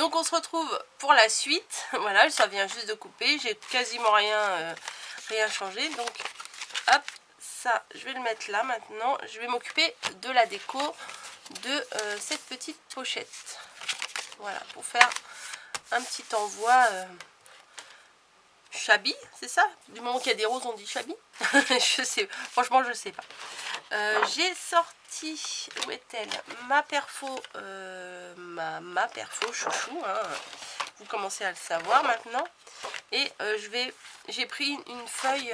Donc on se retrouve pour la suite. Voilà, ça vient juste de couper. J'ai quasiment rien changé. Donc hop, ça je vais le mettre là maintenant. Je vais m'occuper de la déco de cette petite pochette. Voilà, pour faire un petit envoi shabby, c'est ça? Du moment qu'il y a des roses, on dit shabby. Je sais, franchement, je sais pas. J'ai sorti, où est-elle? Ma perfo, ma perfo chouchou, hein. Vous commencez à le savoir maintenant. Et j'ai pris une feuille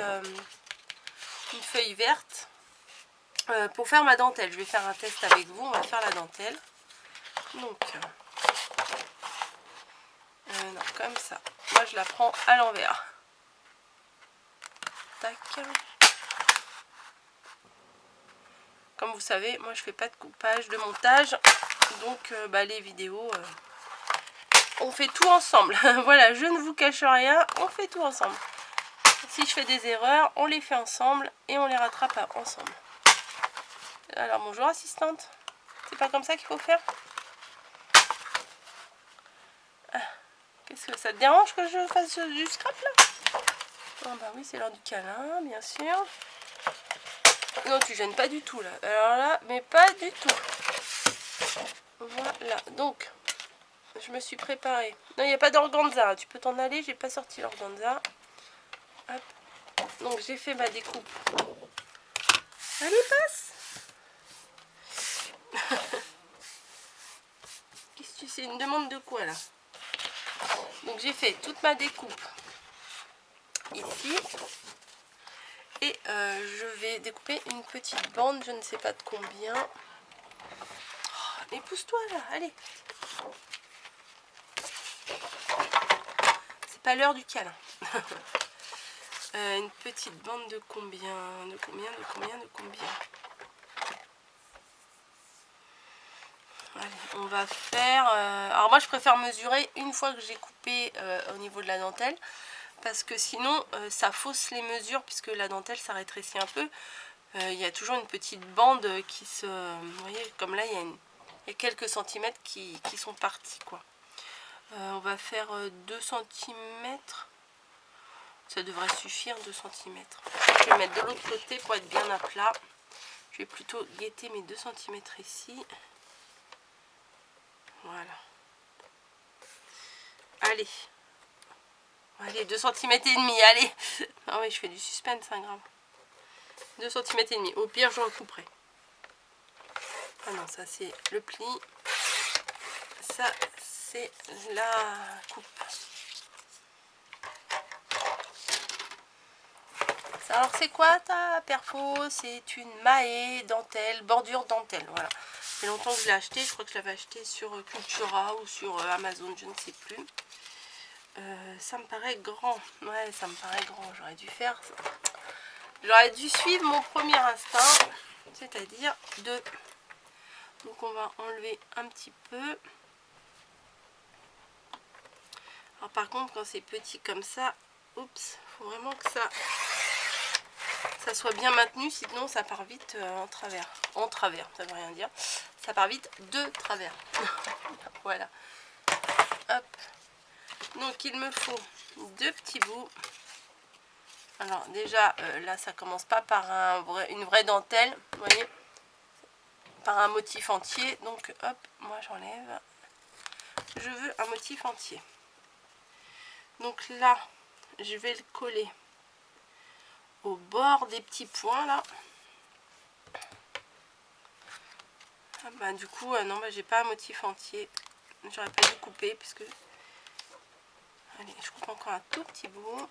verte pour faire ma dentelle. Je vais faire un test avec vous. On va faire la dentelle. Donc, non, comme ça. Moi, je la prends à l'envers. Tac. Comme vous savez, moi je fais pas de coupage, de montage, donc les vidéos, on fait tout ensemble. Voilà, je ne vous cache rien, on fait tout ensemble. Si je fais des erreurs, on les fait ensemble et on les rattrape ensemble. Alors bonjour assistante, c'est pas comme ça qu'il faut faire? Qu'est-ce que ça te dérange que je fasse du scrap là? Ah bah oui, c'est l'heure du câlin, bien sûr. Non, tu gênes pas du tout là. Alors là, mais pas du tout. Voilà, donc je me suis préparée. Non, il n'y a pas d'organza. Tu peux t'en aller, j'ai pas sorti l'organza. Hop. Donc j'ai fait ma découpe. Allez, passe. Qu'est-ce que c'est une demande de quoi là? Donc j'ai fait toute ma découpe ici. Et je vais découper une petite bande, je ne sais pas de combien. Oh, mais pousse-toi là, allez. C'est pas l'heure du câlin. Une petite bande de combien? De combien? Allez, on va faire... alors moi je préfère mesurer une fois que j'ai coupé au niveau de la dentelle. Parce que sinon ça fausse les mesures puisque la dentelle ça rétrécit un peu. Il y a toujours une petite bande qui se... Vous voyez, comme là il y a quelques centimètres qui sont partis quoi. On va faire 2 cm. Ça devrait suffire, 2 cm. Je vais mettre de l'autre côté pour être bien à plat. Je vais plutôt guetter mes 2 cm ici. Voilà. Allez. Allez, 2 cm et demi, allez. Ah oui, je fais du suspense, hein, grave. 2 cm et demi. Au pire, je recouperai. Ah non, ça c'est le pli. Ça c'est la coupe. Alors c'est quoi ta perfo? C'est une Mahé dentelle, bordure dentelle. Voilà. Ça fait longtemps que je l'ai acheté. Je crois que je l'avais acheté sur Cultura ou sur Amazon, je ne sais plus. Ça me paraît grand. Ouais, ça me paraît grand. J'aurais dû faire ça. J'aurais dû suivre mon premier instinct, c'est-à-dire de... Donc on va enlever un petit peu. Alors par contre, quand c'est petit comme ça, oups, faut vraiment que ça soit bien maintenu, sinon ça part vite en travers. En travers, ça veut rien dire. Ça part vite de travers. Voilà. Hop. Donc il me faut 2 petits bouts. Alors déjà, là ça commence pas par une vraie dentelle, vous voyez, par un motif entier. Donc hop, moi j'enlève. Je veux un motif entier. Donc là, je vais le coller au bord des petits points là. Ah bah, du coup, non, bah, j'ai pas un motif entier. J'aurais pas dû couper puisque... Allez, je coupe encore un tout petit bout.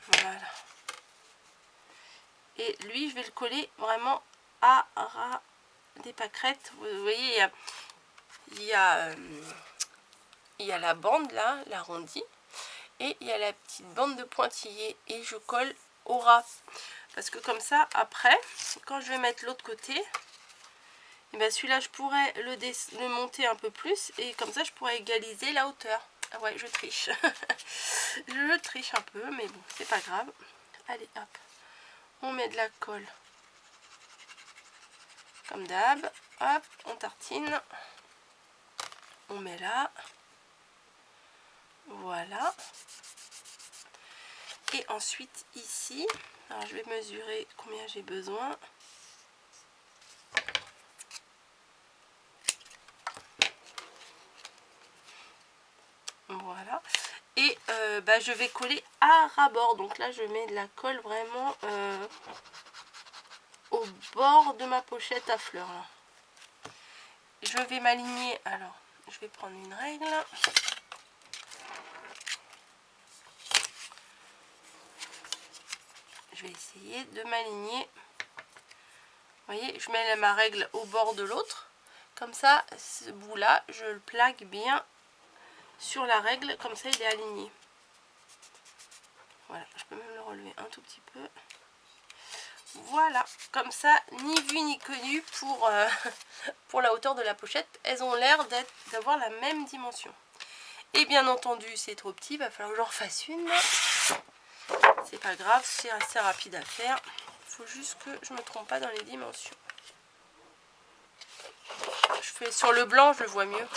Voilà. Et lui, je vais le coller vraiment à ras des pâquerettes. Vous voyez, il y a la bande là, l'arrondi. Et il y a la petite bande de pointillés. Et je colle au ras. Parce que comme ça, après, quand je vais mettre l'autre côté, et bien celui-là, je pourrais le monter un peu plus. Et comme ça, je pourrais égaliser la hauteur. Ah ouais, je triche. Je triche un peu, mais bon, c'est pas grave. Allez, hop. On met de la colle. Comme d'hab. Hop, on tartine. On on met là. Voilà. Et ensuite ici, alors je vais mesurer combien j'ai besoin. Voilà. Et je vais coller à ras-bord. Donc là je mets de la colle vraiment au bord de ma pochette à fleurs là. Je vais m'aligner, alors je vais prendre une règle. Je vais essayer de m'aligner. Vous voyez, je mets ma règle au bord de l'autre. Comme ça, ce bout là, je le plaque bien sur la règle, comme ça il est aligné. Voilà, je peux même le relever un tout petit peu. Voilà, comme ça, ni vu ni connu pour, pour la hauteur de la pochette. Elles ont l'air d'avoir la même dimension. Et bien entendu, c'est trop petit, il va falloir que j'en refasse une. C'est pas grave, c'est assez rapide à faire. Il faut juste que je me trompe pas dans les dimensions. Je fais sur le blanc, je le vois mieux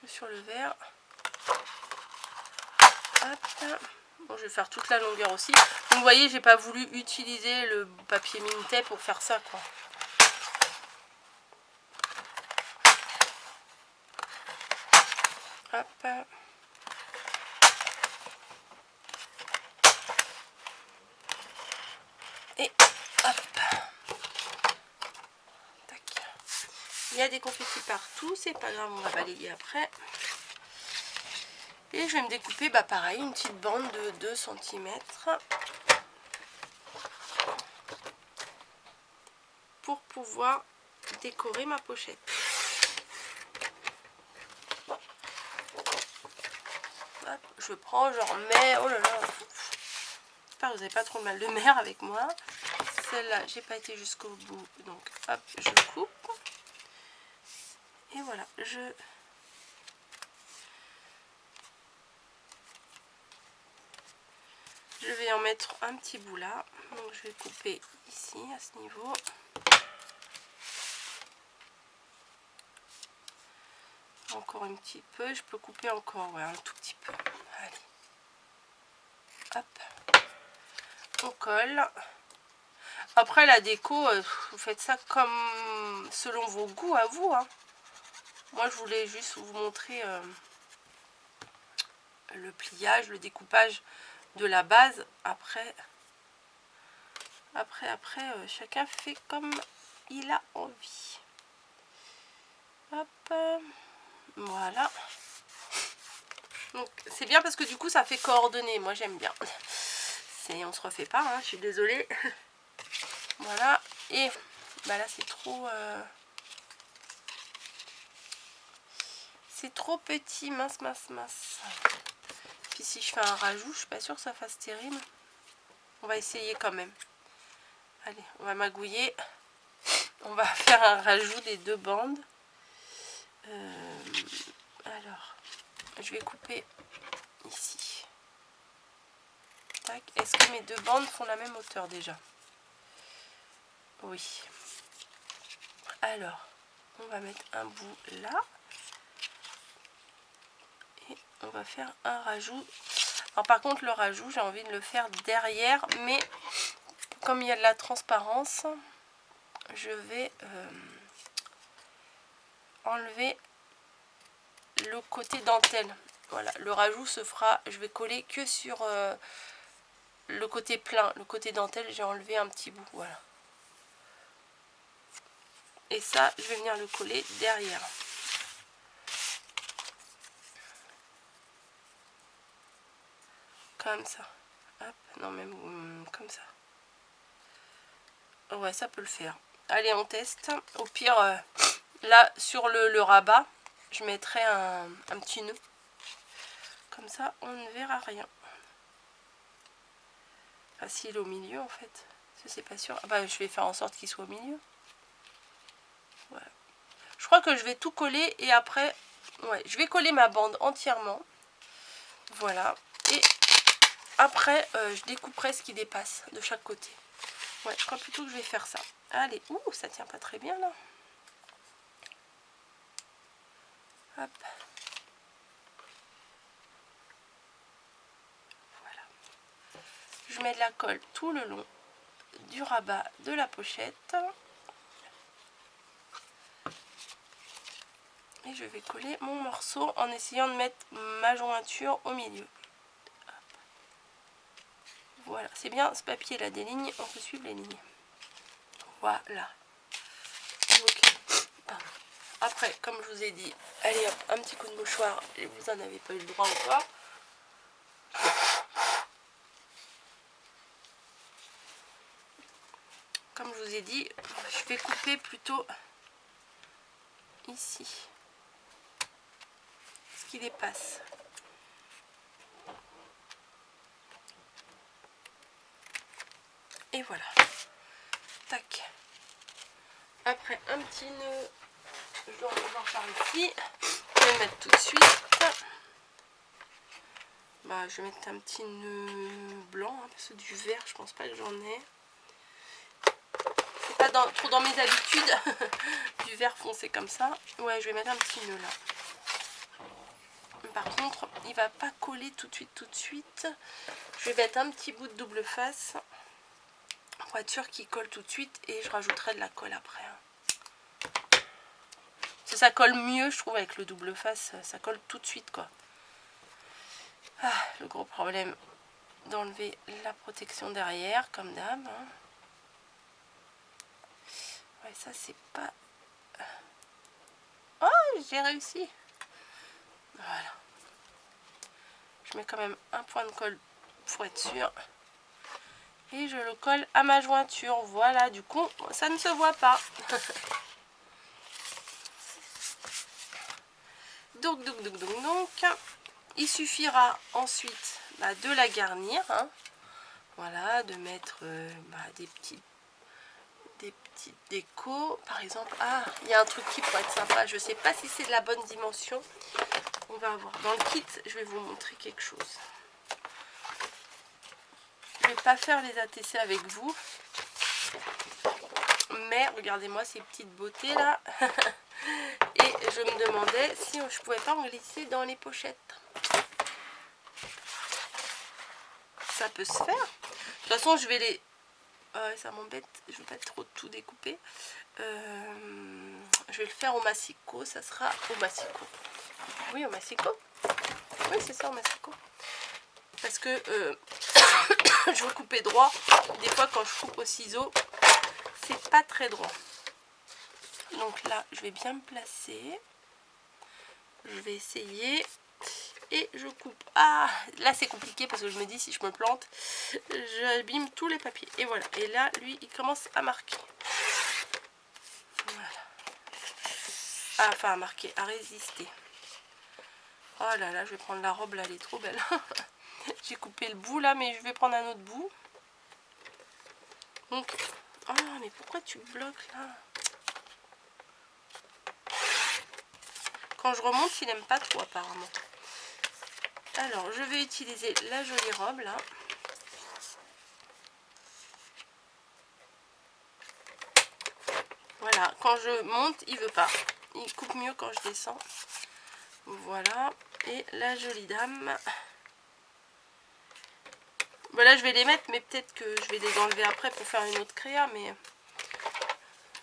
que sur le vert. Hop. Bon, je vais faire toute la longueur aussi. Donc vous voyez, j'ai pas voulu utiliser le papier Minté pour faire ça, quoi. Hop. Et hop. Tac. Il y a des confettis partout, c'est pas grave, on va balayer après. Et je vais me découper, pareil, une petite bande de 2 cm pour pouvoir décorer ma pochette. Hop, je prends, j'en remets. Oh là là, j'espère que vous n'avez pas trop le mal de mer avec moi. Celle-là, j'ai pas été jusqu'au bout, donc hop, je coupe. Et voilà, je vais en mettre un petit bout là. Donc je vais couper ici, à ce niveau. Encore un petit peu, je peux couper encore, ouais, un tout petit peu. Allez. Hop. On colle. Après la déco, vous faites ça comme selon vos goûts à vous, hein. Moi je voulais juste vous montrer le pliage, le découpage de la base. Après chacun fait comme il a envie. Hop, voilà. Donc c'est bien parce que du coup ça fait coordonner. Moi j'aime bien. On se refait pas, hein, je suis désolée. Voilà. Et là c'est trop petit, mince. Puis si je fais un rajout, je suis pas sûre que ça fasse terrible. On va essayer quand même. Allez, on va magouiller. On va faire un rajout des 2 bandes. Alors, je vais couper ici. Tac. Est-ce que mes 2 bandes font la même hauteur déjà? Oui. Alors, on va mettre un bout là. Et on va faire un rajout. Alors par contre, le rajout, j'ai envie de le faire derrière. Mais comme il y a de la transparence, je vais enlever le côté dentelle. Voilà, le rajout se fera, je vais coller que sur le côté plein. Le côté dentelle, j'ai enlevé un petit bout, voilà. Et ça, je vais venir le coller derrière. Comme ça. Hop, non, même comme ça. Ouais, ça peut le faire. Allez, on teste. Au pire, là, sur le rabat, je mettrai un petit nœud. Comme ça, on ne verra rien. Enfin, s'il est au milieu, en fait. C'est pas sûr. Je vais faire en sorte qu'il soit au milieu. Voilà. Je crois que je vais tout coller et après, ouais, je vais coller ma bande entièrement. Voilà. Et après, je découperai ce qui dépasse de chaque côté. Ouais, je crois plutôt que je vais faire ça. Allez, ouh, ça tient pas très bien là. Hop. Voilà. Je mets de la colle tout le long du rabat de la pochette. Et je vais coller mon morceau en essayant de mettre ma jointure au milieu. Hop. Voilà, c'est bien, ce papier là des lignes, on peut suivre les lignes. Voilà. Donc, après, comme je vous ai dit, allez hop, un petit coup de mouchoir, et vous n'en avez pas eu le droit encore. Comme je vous ai dit, je vais couper plutôt ici, ce qui dépasse. Et voilà. Tac. Après, un petit nœud, je dois en avoir par ici. Je vais le mettre tout de suite. Bah, je vais mettre un petit nœud blanc, hein, parce que du vert, je pense pas que j'en ai. C'est pas trop dans mes habitudes. Du vert foncé comme ça. Ouais, je vais mettre un petit nœud là. Par contre, il va pas coller tout de suite. Je vais mettre un petit bout de double face pour être sûr qu'il colle tout de suite, et je rajouterai de la colle après. Ça colle mieux, je trouve, avec le double face, ça colle tout de suite quoi. Ah, le gros problème d'enlever la protection derrière, comme d'hab. Hein. Ouais, ça c'est pas... Oh, j'ai réussi. Voilà. Je mets quand même un point de colle pour être sûr. Et je le colle à ma jointure. Voilà, du coup, ça ne se voit pas. Donc, il suffira ensuite de la garnir. Hein. Voilà, de mettre des petites décos. Par exemple, il y a un truc qui pourrait être sympa. Je ne sais pas si c'est de la bonne dimension. On va voir. Dans le kit, je vais vous montrer quelque chose. Je ne vais pas faire les ATC avec vous. Mais regardez-moi ces petites beautés là. Et je me demandais si je pouvais pas en glisser dans les pochettes. Ça peut se faire. De toute façon, je vais les... ça m'embête, je ne vais pas trop tout découper. Je vais le faire au massicot. Ça sera au massicot. Oui, au massicot. Oui, c'est ça, au massicot. Parce que je veux couper droit. Des fois, quand je coupe au ciseau, c'est pas très droit. Donc là, je vais bien me placer. Je vais essayer. Et je coupe. Ah, là c'est compliqué parce que je me dis si je me plante, j'abîme tous les papiers. Et voilà. Et là, lui, il commence à marquer. Voilà. Ah, enfin à marquer, à résister. Oh là là, je vais prendre la robe là, elle est trop belle. J'ai coupé le bout là, mais je vais prendre un autre bout. Donc, oh mais pourquoi tu bloques là? Quand je remonte, il n'aime pas trop apparemment. Alors, je vais utiliser la jolie robe là. Voilà, quand je monte, il veut pas. Il coupe mieux quand je descends. Voilà, et la jolie dame. Voilà, je vais les mettre, mais peut-être que je vais les enlever après pour faire une autre créa. Mais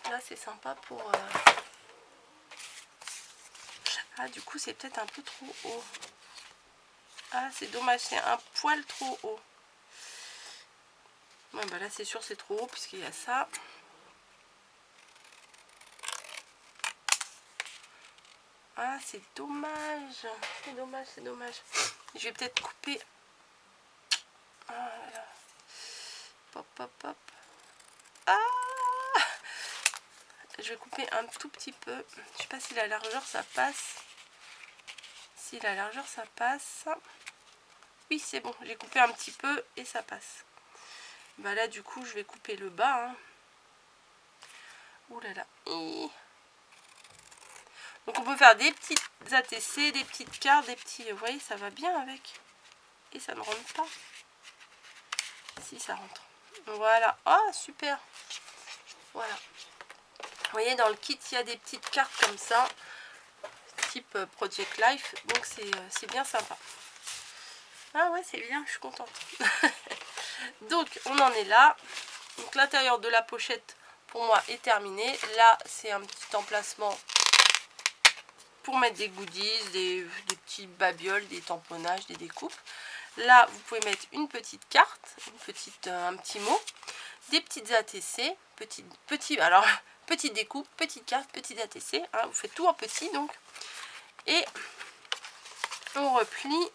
là, c'est sympa pour... Ah, du coup, c'est peut-être un peu trop haut. Ah, c'est dommage, c'est un poil trop haut. Ouais, bah là, c'est sûr, c'est trop haut puisqu'il y a ça. Ah, c'est dommage. C'est dommage, c'est dommage. Je vais peut-être couper... Ah là là. Pop, pop, pop. Ah! Je vais couper un tout petit peu. Je sais pas si la largeur, ça passe. Si la largeur, ça passe. Oui, c'est bon. J'ai coupé un petit peu et ça passe. Bah là, du coup, je vais couper le bas. Hein. Ouh là là. Donc, on peut faire des petites ATC, des petites cartes, des petits... Vous voyez, ça va bien avec. Et ça ne rentre pas. Si, ça rentre. Voilà. Oh, super. Voilà. Vous voyez, dans le kit, il y a des petites cartes comme ça. Type type Project Life, donc c'est bien sympa. Ah ouais, c'est bien, je suis contente. Donc on en est là. Donc l'intérieur de la pochette pour moi est terminé. Là c'est un petit emplacement pour mettre des goodies, des petits babioles, des tamponnages, des découpes. Là vous pouvez mettre une petite carte, un petit mot, des petites ATC, petite découpe, petite carte, petite ATC, hein, vous faites tout en petit donc. Et on replie.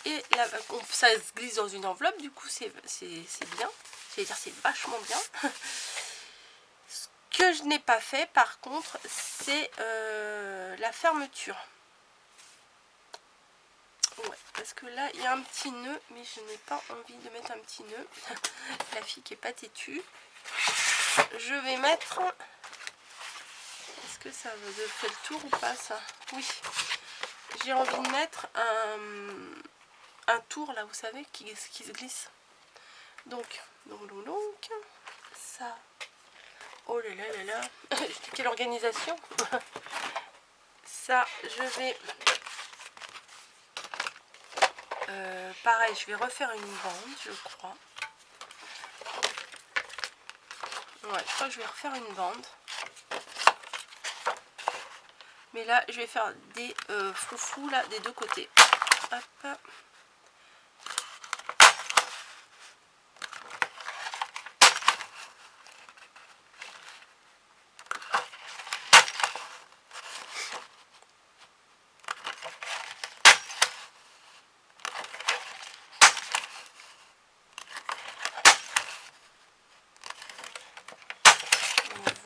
Et là, ça se glisse dans une enveloppe, du coup c'est bien. J'allais dire c'est vachement bien. Ce que je n'ai pas fait par contre, c'est la fermeture. Ouais, parce que là il y a un petit nœud, mais je n'ai pas envie de mettre un petit nœud. La fille qui est pas têtue. Je vais mettre... Est-ce que ça fait le tour ou pas ça? Oui. J'ai envie de mettre un tour là, vous savez, qui se glisse. Donc, ça. Oh là là là là. Quelle organisation. Ça, je vais... pareil, je vais refaire une bande, je crois. Ouais, je crois que je vais refaire une bande. Mais là, je vais faire des froufrous là, des deux côtés. Hop.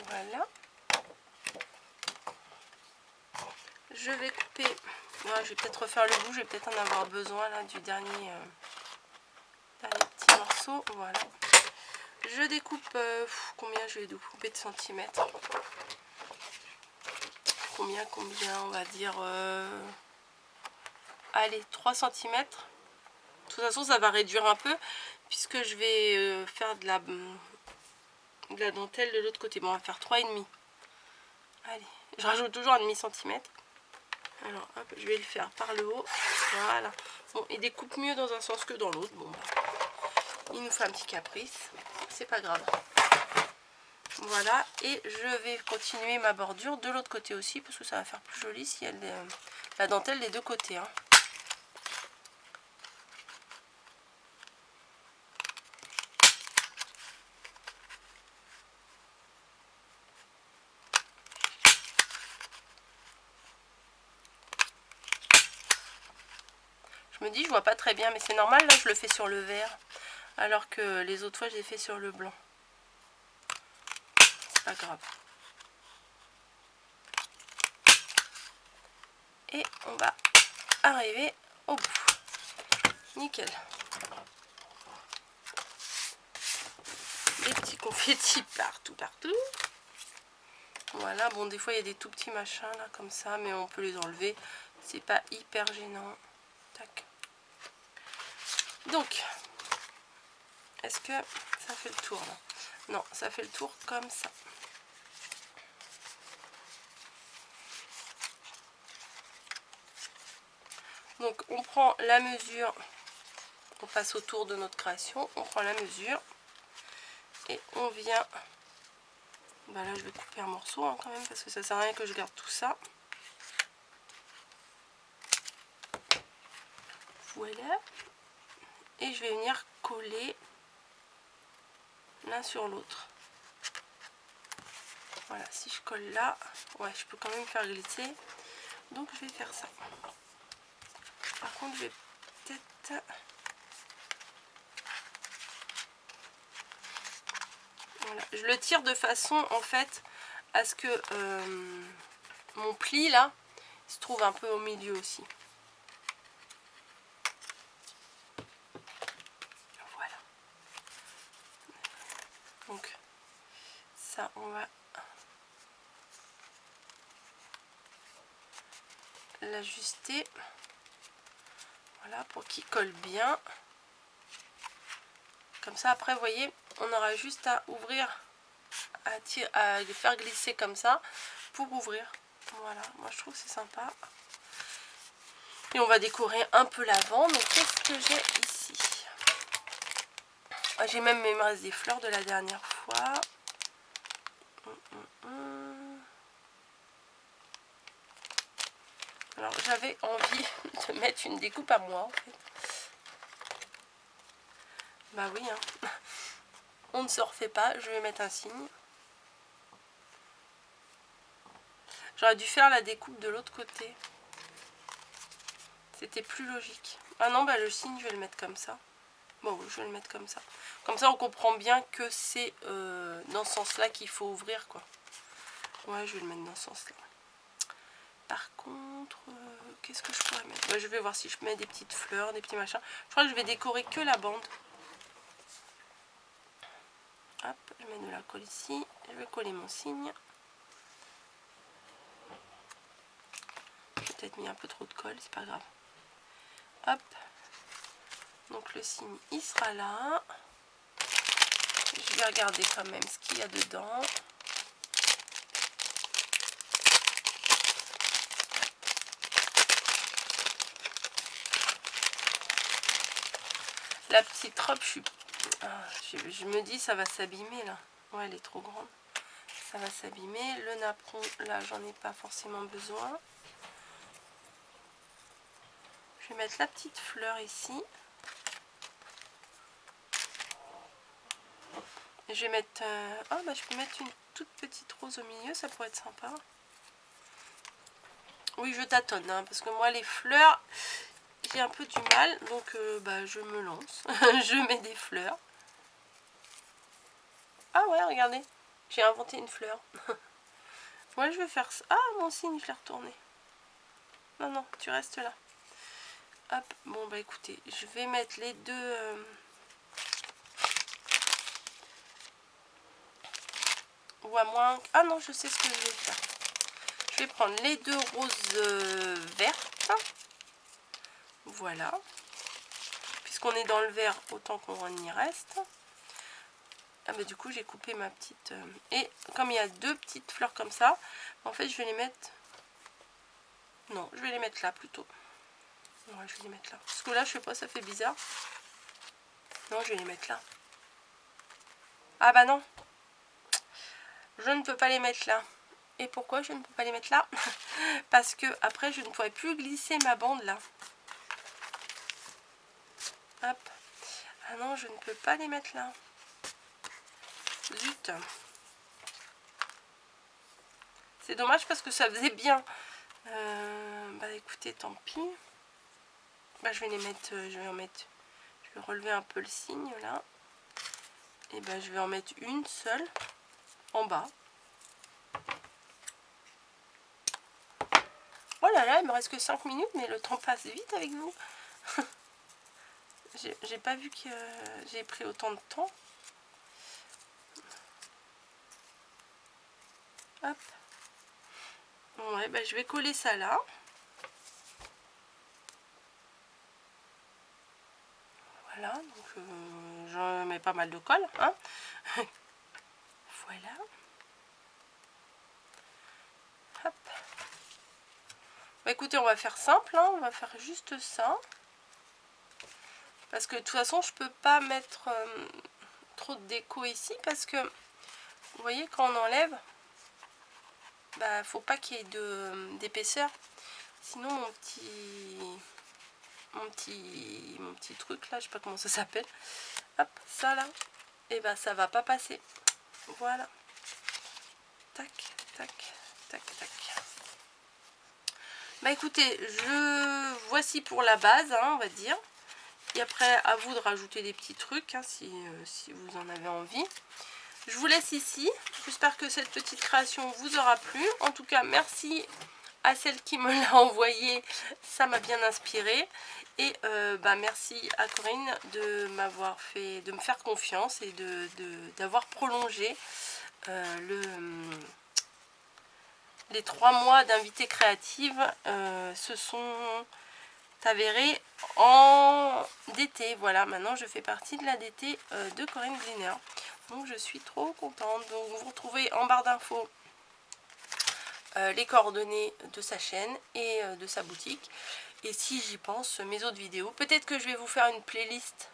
Voilà. Je vais couper. Ouais, je vais peut-être refaire le bout. Je vais peut-être en avoir besoin là du dernier petit morceau. Voilà. Je découpe. Combien je vais découper de centimètres? Combien on va dire. Allez, 3 cm. De toute façon, ça va réduire un peu puisque je vais faire de la dentelle de l'autre côté. Bon, on va faire 3,5. Allez, je rajoute toujours un demi-centimètre. Alors, hop, je vais le faire par le haut. Voilà. Bon, il découpe mieux dans un sens que dans l'autre. Bon, bah, il nous fait un petit caprice. C'est pas grave. Voilà. Et je vais continuer ma bordure de l'autre côté aussi parce que ça va faire plus joli si elle la dentelle des deux côtés. Hein. Je me dis, je vois pas très bien, mais c'est normal. Là, je le fais sur le vert. Alors que les autres fois, je l'ai fait sur le blanc. C'est pas grave. Et on va arriver au bout. Nickel. Des petits confettis partout. Voilà, bon, des fois, il y a des tout petits machins, là, comme ça, mais on peut les enlever. C'est pas hyper gênant. Tac. Donc, est-ce que ça fait le tour, là? Non, ça fait le tour comme ça. Donc on prend la mesure, on passe autour de notre création, on prend la mesure et on vient, bah là je vais couper un morceau hein, quand même parce que ça sert à rien que je garde tout ça. Voilà. Et je vais venir coller l'un sur l'autre. Voilà, si je colle là, ouais, je peux quand même faire glisser. Donc je vais faire ça. Par contre, je vais peut-être... Voilà. Je le tire de façon, en fait, à ce que mon pli, là, se trouve un peu au milieu aussi. Voilà. Donc, ça, on va l'ajuster. Voilà, pour qu'il colle bien. Comme ça, après, vous voyez, on aura juste à ouvrir, à faire glisser comme ça pour ouvrir. Voilà, moi je trouve que c'est sympa. Et on va décorer un peu l'avant. Donc qu'est-ce que j'ai ici? J'ai même, il me reste des fleurs de la dernière fois. Alors j'avais envie de mettre une découpe à moi en fait. Bah oui, hein. On ne se refait pas, je vais mettre un signe. J'aurais dû faire la découpe de l'autre côté. C'était plus logique. Ah non, bah le signe, je vais le mettre comme ça. Bon, je vais le mettre comme ça. Comme ça, on comprend bien que c'est dans ce sens-là qu'il faut ouvrir, quoi. Ouais, je vais le mettre dans ce sens-là. Par contre, qu'est-ce que je pourrais mettre? Bah, je vais voir si je mets des petites fleurs, des petits machins. Je crois que je vais décorer que la bande. Hop, je mets de la colle ici. Je vais coller mon signe. J'ai peut-être mis un peu trop de colle, c'est pas grave. Hop. Donc le signe, il sera là. Je vais regarder quand même ce qu'il y a dedans. La petite robe, je me dis ça va s'abîmer là. Ouais, elle est trop grande. Ça va s'abîmer. Le napperon, là, j'en ai pas forcément besoin. Je vais mettre la petite fleur ici. Et je vais mettre... oh, bah, je peux mettre une toute petite rose au milieu, ça pourrait être sympa. Oui, je tâtonne, hein, parce que moi, les fleurs, j'ai un peu du mal. Donc, bah, je me lance. Je mets des fleurs. Ah ouais, regardez. J'ai inventé une fleur. Moi, je vais faire ça. Ah, mon signe, je l'ai retourné. Non, non, tu restes là. Hop, bon, bah écoutez, je vais mettre les deux... ou à moins... Ah non, je sais ce que je vais faire. Je vais prendre les deux roses vertes. Voilà. Puisqu'on est dans le vert, autant qu'on y reste. Ah bah du coup, j'ai coupé ma petite... Et comme il y a deux petites fleurs comme ça, en fait, je vais les mettre... Non, je vais les mettre là plutôt. Ouais, je vais les mettre là. Parce que là, je sais pas, ça fait bizarre. Non, je vais les mettre là. Ah bah non. Je ne peux pas les mettre là. Et pourquoi je ne peux pas les mettre là? Parce que après je ne pourrai plus glisser ma bande là. Hop. Ah non, je ne peux pas les mettre là. Zut. C'est dommage parce que ça faisait bien. Bah écoutez, tant pis. Bah je vais les mettre, je vais relever un peu le signe là. Et bah je vais en mettre une seule en bas. Oh là là, il me reste que 5 minutes, mais le temps passe vite avec vous. J'ai pas vu que j'ai pris autant de temps. Hop. Ouais, bah je vais coller ça là. Voilà, donc j'en mets pas mal de colle. Hein. Voilà. Hop. Bah écoutez, on va faire simple, hein, on va faire juste ça. Parce que de toute façon, je peux pas mettre trop de déco ici parce que vous voyez, quand on enlève, bah faut pas qu'il y ait d'épaisseur. Sinon mon petit truc là, je sais pas comment ça s'appelle. Hop, ça là, et bah ça va pas passer. Voilà. Tac, tac, tac, tac. Bah écoutez, voici pour la base, hein, on va dire. Et après, à vous de rajouter des petits trucs, hein, si vous en avez envie. Je vous laisse ici. J'espère que cette petite création vous aura plu. En tout cas, merci à celle qui me l'a envoyé. Ça m'a bien inspiré. Et bah, merci à Corinne de me faire confiance et d'avoir prolongé les 3 mois d'invité créative se sont avérés en DT. Voilà, maintenant je fais partie de la DT de Corinne Gleaner. Donc je suis trop contente. Donc vous retrouvez en barre d'infos les coordonnées de sa chaîne et de sa boutique. Et si j'y pense, mes autres vidéos. Peut-être que je vais vous faire une playlist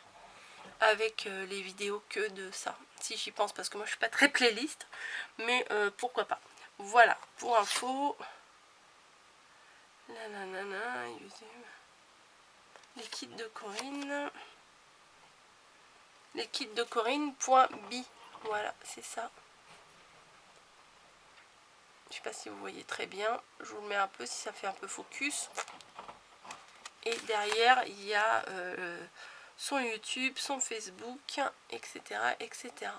avec les vidéos que de ça. Si j'y pense, parce que moi je suis pas très playlist. Mais pourquoi pas. Voilà, pour info. Les kits de Corinne. Les kits de Corinne.bi. Voilà, c'est ça. Je sais pas si vous voyez très bien. Je vous le mets un peu si ça fait un peu focus. Et derrière, il y a son YouTube, son Facebook, etc. etc.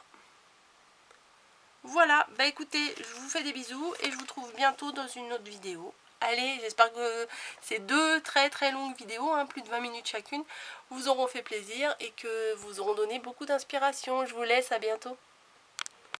Voilà, bah écoutez, je vous fais des bisous et je vous trouve bientôt dans une autre vidéo. Allez, j'espère que ces deux très longues vidéos, hein, plus de 20 minutes chacune, vous auront fait plaisir et que vous auront donné beaucoup d'inspiration. Je vous laisse, à bientôt.